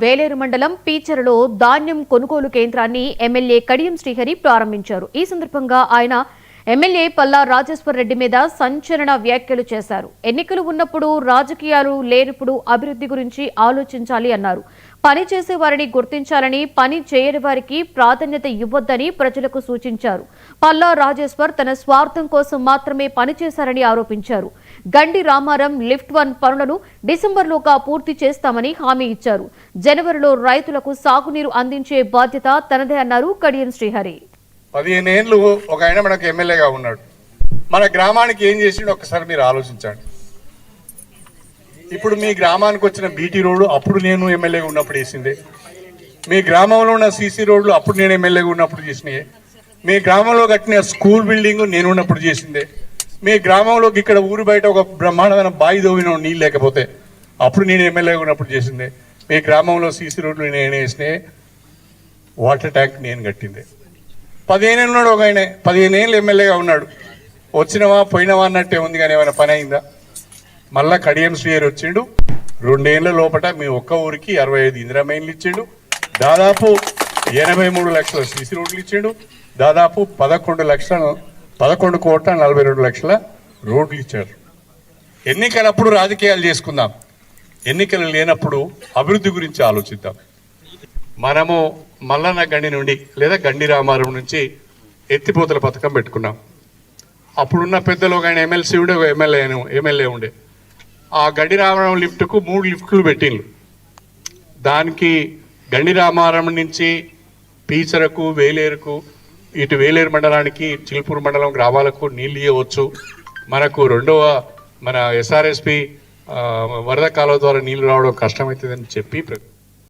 వేలేరు మండలం పీచరలో ధాన్యం కొనుగోలు కేంద్రాన్ని ఎమ్మెల్యే కడియం శ్రీహరి ప్రారంభించారు. ఈ సందర్భంగా ఆయన ఎమ్మెల్యే పల్లా రాజేశ్వర్ రెడ్డి మీద సంచలన వ్యాఖ్యలు చేశారు. ఎన్నికలు ఉన్నప్పుడు రాజకీయాలు లేనప్పుడు అభివృద్ధి గురించి ఆలోచించాలి అన్నారు. పని చేసే వారిని గుర్తించాలని, పని చేయని వారికి ప్రాధాన్యత ఇవ్వొద్దని ప్రజలకు సూచించారు. పల్లా రాజేశ్వర్ తన స్వార్థం కోసం మాత్రమే పనిచేశారని ఆరోపించారు. గండి రామారం లిఫ్ట్ 1 పనులను డిసెంబర్లోగా పూర్తి చేస్తామని హామీ ఇచ్చారు. జనవరిలో రైతులకు సాగునీరు అందించే బాధ్యత తనదే అన్నారు కడియం శ్రీహరి. 15 ఏళ్ళు ఒక ఆయన మనకు ఎమ్మెల్యేగా ఉన్నాడు. మన గ్రామానికి ఏం చేసిండు ఒకసారి మీరు ఆలోచించండి. ఇప్పుడు మీ గ్రామానికి వచ్చిన బీటీ రోడ్డు అప్పుడు నేను ఎమ్మెల్యేగా ఉన్నప్పుడు వేసిందే. మీ గ్రామంలో ఉన్న సీసీ రోడ్లు అప్పుడు నేను ఎమ్మెల్యేగా ఉన్నప్పుడు చేసినాయి. మీ గ్రామంలో కట్టిన స్కూల్ బిల్డింగ్ నేను ఉన్నప్పుడు చేసిందే. మీ గ్రామంలోకి ఇక్కడ ఊరు బయట ఒక బ్రహ్మాండమైన బావి దోవిన నీళ్ళు లేకపోతే అప్పుడు నేను ఎమ్మెల్యేగా ఉన్నప్పుడు చేసిందే. మీ గ్రామంలో సీసీ రోడ్లు నేను వేసినాయి. వాటర్ ట్యాంక్ నేను కట్టిందే. 15 ఏళ్ళు ఉన్నాడు ఒక ఆయన, 15 ఏళ్ళు ఎమ్మెల్యేగా ఉన్నాడు. వచ్చినవా పోయినవా అన్నట్టే ఉంది, కానీ ఏమైనా పని అయిందా? మళ్ళా కడియం శ్రీహరి వచ్చిండు. 2 ఏళ్ల లోపల మీ ఒక్క ఊరికి 65 ఇందిరామైన్లు ఇచ్చిండు. దాదాపు 83 లక్షల సీసీ రోడ్లు ఇచ్చిండు. దాదాపు 11 కోట్ల 42 లక్షల రోడ్లు ఇచ్చారు. ఎన్నికలప్పుడు రాజకీయాలు చేసుకుందాం, ఎన్నికలు లేనప్పుడు అభివృద్ధి గురించి ఆలోచిద్దాం. మనము మల్లన్న గండి నుండి లేదా గండి రామారం నుంచి ఎత్తిపోతల పథకం పెట్టుకున్నాం. అప్పుడున్న పెద్దలు ఒక ఆయన ఎమ్మెల్సీ ఉండే, ఒక ఎమ్మెల్యే ఉండే. ఆ గండి రామారం లిఫ్ట్కు 3 లిఫ్ట్లు పెట్టిండ్రు. దానికి గండి రామారం నుంచి పీచరకు, వేలేరుకు, ఇటు వేలేరు మండలానికి, చిల్పూరు మండలం గ్రామాలకు నీళ్ళు ఇవ్వచ్చు. మనకు మన SRSP వరద కాలువ ద్వారా నీళ్లు రావడం కష్టమవుతుందని చెప్పి